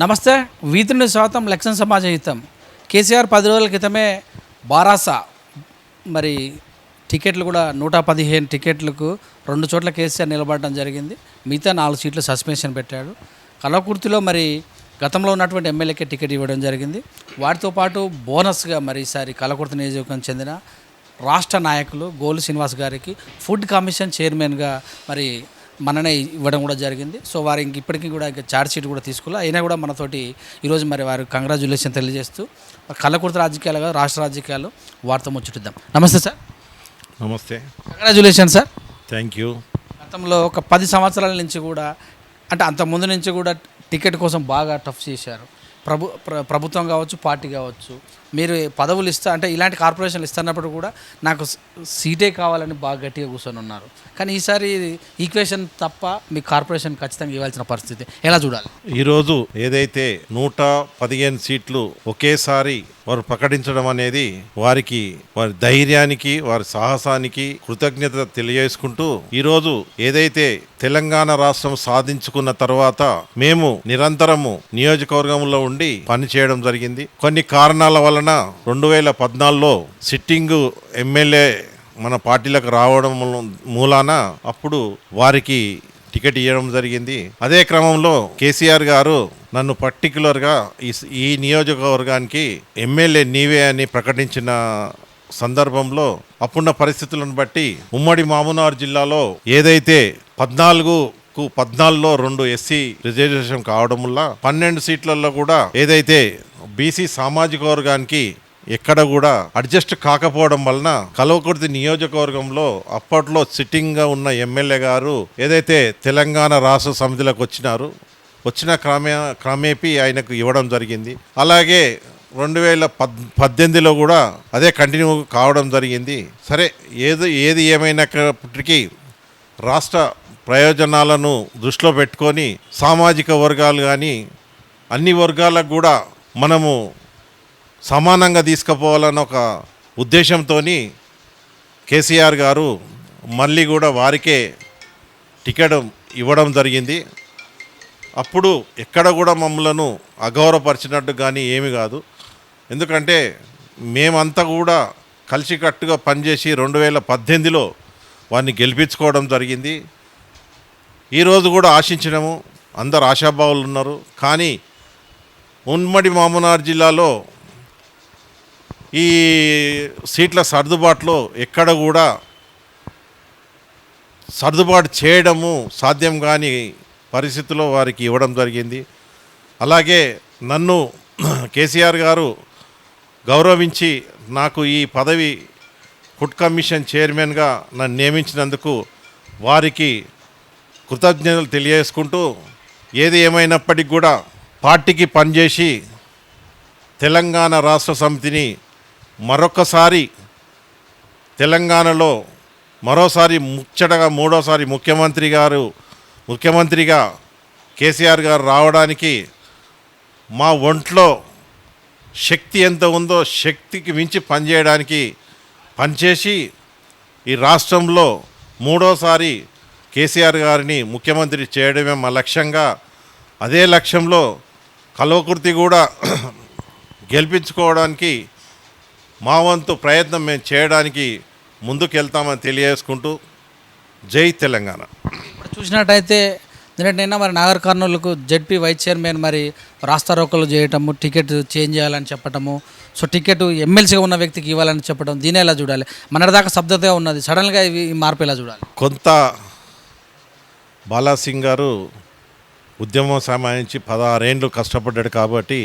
నమస్తే. వీధుని స్వాగతం. లక్ష్మణ సమాజ హితం. కేసీఆర్ 10 రోజుల క్రితమే బారాస మరి టికెట్లు కూడా 115 టికెట్లకు 2 చోట్ల కేసీఆర్ నిలబడడం జరిగింది. మిగతా 4 సీట్లు సస్పెన్షన్ పెట్టాడు. కలవకుర్తిలో మరి గతంలో ఉన్నటువంటి ఎమ్మెల్యేకే టికెట్ ఇవ్వడం జరిగింది. వాటితో పాటు బోనస్గా మరి ఈసారి కలవకుర్తి నియోజకవర్గం చెందిన రాష్ట్ర నాయకులు గోలు శ్రీనివాస్ గారికి ఫుడ్ కమిషన్ చైర్మన్గా మరి మననే ఇవ్వడం కూడా జరిగింది. సో వారు ఇప్పటికీ కూడా ఛార్జ్ షీట్ కూడా తీసుకోవాలి. అయినా కూడా మనతోటి ఈరోజు మరి వారు కంగ్రాచులేషన్ తెలియజేస్తూ కలకుర్తి రాజకీయాలుగా రాష్ట్ర రాజకీయాలు వారితో ముచ్చటిద్దాం. నమస్తే సార్. నమస్తే. Congratulation sir. Thank you. గతంలో ఒక 10 సంవత్సరాల నుంచి కూడా అంటే అంత ముందు నుంచి కూడా టికెట్ కోసం బాగా టఫ్ చేశారు. ప్రభుత్వం కావచ్చు, పార్టీ కావచ్చు. మీరు పదవులు అంటే ఇలాంటి కార్పొరేషన్లు ఇస్తున్నప్పుడు కూడా నాకు సీటే కావాలని బాగా గట్టిగా కూర్చొని ఉన్నారు. కానీ ఈసారి ఈక్వేషన్ తప్ప మీకు కార్పొరేషన్ ఖచ్చితంగా ఇవ్వాల్సిన పరిస్థితి ఎలా చూడాలి? ఈరోజు ఏదైతే 115 సీట్లు ఒకేసారి వారు ప్రకటించడం అనేది వారి ధైర్యానికి, వారి సాహసానికి కృతజ్ఞత తెలియజేసుకుంటూ, ఈరోజు ఏదైతే తెలంగాణ రాష్ట్రం సాధించుకున్న తర్వాత మేము నిరంతరము నియోజకవర్గంలో ఉండి పనిచేయడం జరిగింది. కొన్ని కారణాల వలన 2014లో సిట్టింగ్ ఎమ్మెల్యే మన పార్టీలకు రావడం మూలాన అప్పుడు వారికి టికెట్ ఇవ్వడం జరిగింది. అదే క్రమంలో కేసీఆర్ గారు నన్ను పర్టికులర్గా ఈ నియోజకవర్గానికి ఎమ్మెల్యే నీవే అని ప్రకటించిన సందర్భంలో అప్పుడున్న పరిస్థితులను బట్టి ఉమ్మడి మహబూబ్నగర్ జిల్లాలో ఏదైతే 14లో 2 ఎస్సీ రిజర్వేషన్ కావడం వల్ల 12 సీట్లలో కూడా ఏదైతే బీసీ సామాజిక వర్గానికి ఎక్కడ కూడా అడ్జస్ట్ కాకపోవడం వలన కల్వకుర్తి నియోజకవర్గంలో అప్పట్లో సిట్టింగ్గా ఉన్న ఎమ్మెల్యే గారు ఏదైతే తెలంగాణ రాష్ట్ర సమితిలోకి వచ్చిన క్రమేపీ ఆయనకు ఇవ్వడం జరిగింది. అలాగే 2018లో కూడా అదే కంటిన్యూ కావడం జరిగింది. సరే, ఏది ఏమైనప్పటికీ రాష్ట్ర ప్రయోజనాలను దృష్టిలో పెట్టుకొని సామాజిక వర్గాలు కానీ అన్ని వర్గాలకు కూడా మనము సమానంగా తీసుకుపోవాలన్న ఒక ఉద్దేశంతో కేసీఆర్ గారు మళ్ళీ కూడా వారికే టికెట్ ఇవ్వడం జరిగింది. అప్పుడు ఎక్కడ కూడా మమ్మలను అగౌరవపరిచినట్టు కానీ ఏమి కాదు. ఎందుకంటే మేమంతా కూడా కలిసికట్టుగా పనిచేసి 2018లో వారిని గెలిపించుకోవడం జరిగింది. ఈరోజు కూడా ఆశించినాము, అందరు ఆశాభావులు ఉన్నారు. కానీ ఉమ్మడి మహబూబ్నగర్ జిల్లాలో ఈ సీట్ల సర్దుబాటులో ఎక్కడ కూడా సర్దుబాటు చేయడము సాధ్యం కాని పరిస్థితిలో వారికి ఇవ్వడం జరిగింది. అలాగే నన్ను కేసీఆర్ గారు గౌరవించి నాకు ఈ పదవి ఫుడ్ కమిషన్ చైర్మన్గా నన్ను నియమించినందుకు వారికి కృతజ్ఞతలు తెలియజేసుకుంటూ, ఏది ఏమైనప్పటికీ కూడా పార్టీకి పనిచేసి తెలంగాణ రాష్ట్ర సమితిని మరొకసారి తెలంగాణలో మరోసారి ముచ్చటగా మూడోసారి ముఖ్యమంత్రిగా కేసీఆర్ గారు రావడానికి మా ఒంట్లో శక్తి ఎంత ఉందో శక్తికి మించి పనిచేసి ఈ రాష్ట్రంలో మూడోసారి కేసీఆర్ గారిని ముఖ్యమంత్రి చేయడమే మా లక్ష్యంగా, అదే లక్ష్యంలో కల్వకుర్తి కూడా గెలిపించుకోవడానికి మా వంతు ప్రయత్నం మేము చేయడానికి ముందుకెళ్తామని తెలియజేసుకుంటూ జై తెలంగాణ. ఇప్పుడు చూసినట్టయితే నిన్న మరి నాగర్ కర్నూలుకు జెడ్పీ వైస్ చైర్మన్ మరి రాస్తా రోకలు చేయటము, టికెట్ చేంజ్ చేయాలని చెప్పటము, సో టికెట్ ఎమ్మెల్సీగా ఉన్న వ్యక్తికి ఇవ్వాలని చెప్పడం, దీని ఎలా చూడాలి? మనదాకా శబ్దతగా ఉన్నది, సడన్గా ఈ మార్పు ఎలా చూడాలి? కొంత బాలాసింగ్ గారు ఉద్యమం సంబంధించి 16 ఏళ్ళు కష్టపడ్డాడు కాబట్టి,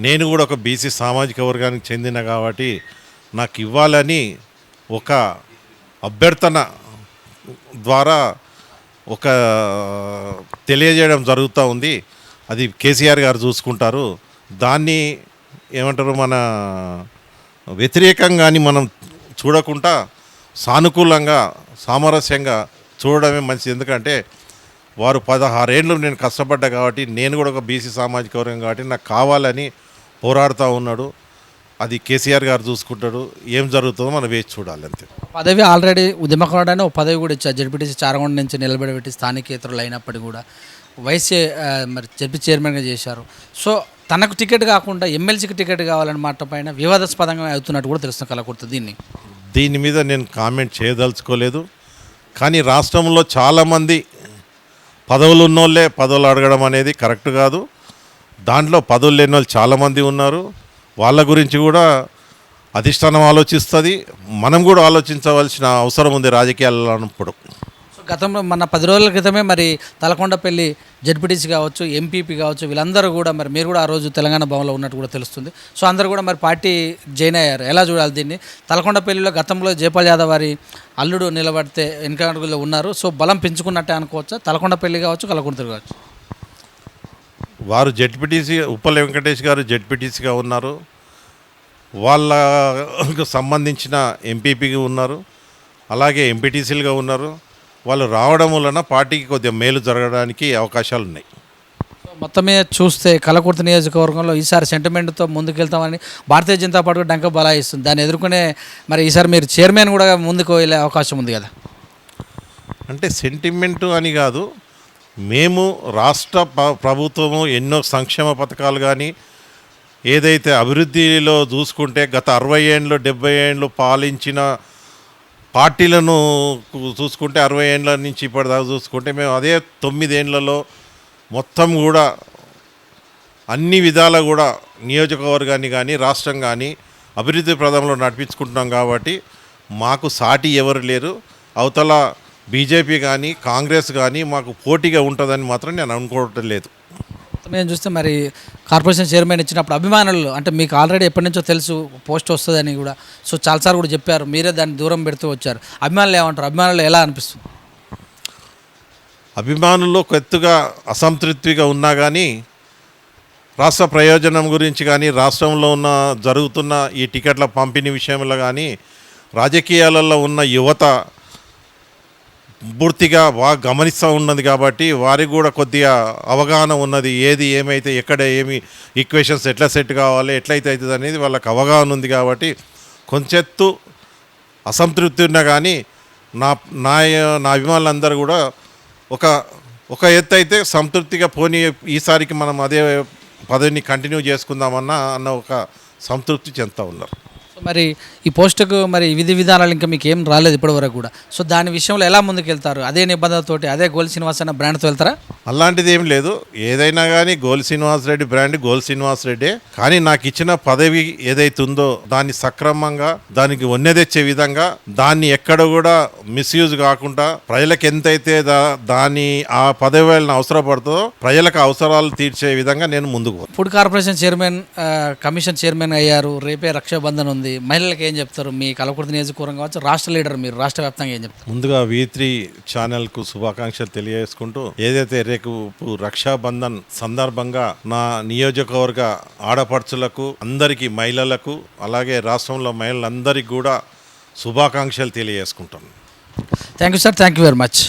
నేను కూడా ఒక బీసీ సామాజిక వర్గానికి చెందిన కాబట్టి నాకు ఇవ్వాలని ఒక అభ్యర్థన ద్వారా ఒక తెలియజేయడం జరుగుతూ ఉంది. అది కేసీఆర్ గారు చూసుకుంటారు. దాన్ని ఏమంటారు, మన వ్యతిరేకంగాని మనం చూడకుండా సానుకూలంగా సామరస్యంగా చూడడమే మంచిది. ఎందుకంటే వారు 16 ఏళ్ళు నేను కష్టపడ్డా కాబట్టి, నేను కూడా ఒక బీసీ సామాజిక వర్గం కాబట్టి నాకు కావాలని పోరాడుతూ ఉన్నాడు. అది కేసీఆర్ గారు చూసుకుంటాడు. ఏం జరుగుతుందో మనం వేచి చూడాలి అంతే. పదవి ఆల్రెడీ ఉద్యమకారుడని ఒక పదవి కూడా ఇచ్చారు. జడ్పీటీసీ చారగొండ నుంచి నిలబెట్టి స్థానికేతరులు అయినప్పటికీ కూడా వైస్ మరి జడ్పీ చైర్మన్గా చేశారు. సో తనకు టికెట్ కాకుండా ఎమ్మెల్సీకి టికెట్ కావాలన్న మాట పైన వివాదాస్పదంగా అవుతున్నట్టు కూడా తెలుస్తుంది కలకుర్తి. దీని మీద నేను కామెంట్ చేయదలుచుకోలేదు. కానీ రాష్ట్రంలో చాలామంది పదవులు ఉన్నోళ్ళే పదవులు అడగడం అనేది కరెక్ట్ కాదు. దాంట్లో పదవులు లేని వాళ్ళు చాలామంది ఉన్నారు. వాళ్ళ గురించి కూడా అధిష్టానం ఆలోచిస్తుంది. మనం కూడా ఆలోచించవలసిన అవసరం ఉంది రాజకీయాల్లో అన్నప్పుడు. సో గతంలో మన 10 రోజుల క్రితమే మరి తలకొండపల్లి జడ్పీటీసీ కావచ్చు, ఎంపీపీ కావచ్చు, వీళ్ళందరూ కూడా మరి మీరు కూడా ఆ రోజు తెలంగాణ భవన్లో ఉన్నట్టు కూడా తెలుస్తుంది. సో అందరూ కూడా మరి పార్టీ జాయిన్ అయ్యారు. ఎలా చూడాలి దీన్ని? తలకొండపల్లిలో గతంలో జయపాల్ యాదవ్ వారి అల్లుడు నిలబడితే వెనకడుగులో ఉన్నారు. సో బలం పెంచుకున్నట్టే అనుకోవచ్చా? తలకొండపల్లి కావచ్చు, కలకుర్తి కావచ్చు. వారు జెడ్పీటీసీ ఉప్పల వెంకటేష్ గారు జెడ్పీటీసీగా ఉన్నారు. వాళ్ళకు సంబంధించిన ఎంపీపీగా ఉన్నారు, అలాగే ఎంపీటీసీలుగా ఉన్నారు. వాళ్ళు రావడం వలన పార్టీకి కొద్దిగా మేలు జరగడానికి అవకాశాలు ఉన్నాయి. సో మొత్తం మీద చూస్తే కలకుర్తి నియోజకవర్గంలో ఈసారి సెంటిమెంట్తో ముందుకెళ్తామని భారతీయ జనతా పార్టీ డంక బలాయిస్తుంది. దాన్ని ఎదుర్కొనే మరి ఈసారి మీరు చైర్మన్ కూడా ముందుకు వెళ్ళే అవకాశం ఉంది కదా? అంటే సెంటిమెంటు అని కాదు, మేము రాష్ట్ర ప్రభుత్వము ఎన్నో సంక్షేమ పథకాలు కానీ ఏదైతే అభివృద్ధిలో చూసుకుంటే గత 60 ఏళ్ళు 70 ఏళ్ళు పాలించిన పార్టీలను చూసుకుంటే 60 ఏళ్ళ నుంచి ఇప్పటిదాకా చూసుకుంటే మేము అదే 9 ఏళ్లలో మొత్తం కూడా అన్ని విధాలా కూడా నియోజకవర్గాన్ని కానీ రాష్ట్రం కానీ అభివృద్ధి ప్రదంలో నడిపించుకుంటున్నాం. కాబట్టి మాకు సాటి ఎవరు లేరు. అవతల బీజేపీ కానీ కాంగ్రెస్ కానీ మాకు పోటీగా ఉంటుందని మాత్రం నేను అనుకోవటం లేదు. మేము చూస్తే మరి కార్పొరేషన్ చైర్మన్ ఇచ్చినప్పుడు అభిమానులు అంటే మీకు ఆల్రెడీ ఎప్పటి నుంచో తెలుసు పోస్ట్ వస్తుందని కూడా, సో చాలాసార్లు కూడా చెప్పారు, మీరే దాన్ని దూరం పెడుతూ వచ్చారు. అభిమానులు ఏమంటారు? అభిమానులు ఎలా అనిపిస్తుంది? అభిమానుల్లో కొత్తగా అసంతృప్తిగా ఉన్నా కానీ రాష్ట్ర ప్రయోజనం గురించి కానీ రాష్ట్రంలో ఉన్న జరుగుతున్న ఈ టికెట్ల పంపిణీ విషయంలో కానీ రాజకీయాలలో ఉన్న యువత పూర్తిగా బాగా గమనిస్తూ ఉన్నది. కాబట్టి వారికి కూడా కొద్దిగా అవగాహన ఉన్నది. ఏది ఏమైతే ఎక్కడ ఏమి ఈక్వేషన్స్ ఎట్లా సెట్ కావాలి, ఎట్లయితే అవుతుంది అనేది వాళ్ళకి అవగాహన ఉంది. కాబట్టి కొంచెత్తు అసంతృప్తి ఉన్నా కానీ నా నా నా అభిమానులందరూ కూడా ఒక ఎత్తు అయితే సంతృప్తిగా పోనీ ఈసారికి మనం అదే పదవిని కంటిన్యూ చేసుకుందామన్న ఒక సంతృప్తి చెందుతూ ఉన్నారు. సో మరి ఈ పోస్టుకు మరి విధి విధానాలు ఇంకా మీకు ఏం రాలేదు ఇప్పటివరకు కూడా. సో దాని విషయంలో ఎలా ముందుకు అదే నిబంధనలతోటి అదే గోల్ శ్రీనివాస్ అన్న బ్రాండ్తో వెళ్తారా? అలాంటిది ఏం లేదు. ఏదైనా కానీ గోల్ శ్రీనివాస్ రెడ్డి బ్రాండ్ గోల్ శ్రీనివాస్ రెడ్డే. కానీ నాకు ఇచ్చిన పదవి ఏదైతే ఉందో దాన్ని సక్రమంగా దానికి వన్నె తెచ్చే విధంగా దాన్ని ఎక్కడ కూడా మిస్యూజ్ కాకుండా ప్రజలకు ఎంతైతే దాని ఆ పదవి వాళ్ళని అవసరపడుతుందో ప్రజలకు అవసరాలు తీర్చే విధంగా నేను ముందుకు పోతాను. Food corporation chairman commission chairman అయ్యారు. రేపే రక్షాబంధన్ ఉంది. మహిళలకు ఏం చెప్తారు? మీ కలకుర్తి నియోజకవర్గం కావచ్చు, రాష్ట్ర లీడర్ మీరు, రాష్ట్ర వ్యాప్తంగా ఏం చెప్తారు? ముందుగా V3 ఛానల్కు శుభాకాంక్షలు తెలియజేసుకుంటూ ఏదైతే రేపు రక్షాబంధన్ సందర్భంగా నా నియోజకవర్గ ఆడపడుచులకు అందరికీ మహిళలకు అలాగే రాష్ట్రంలో మహిళలందరికీ కూడా శుభాకాంక్షలు తెలియజేసుకుంటాను. Thank you sir, thank you very much.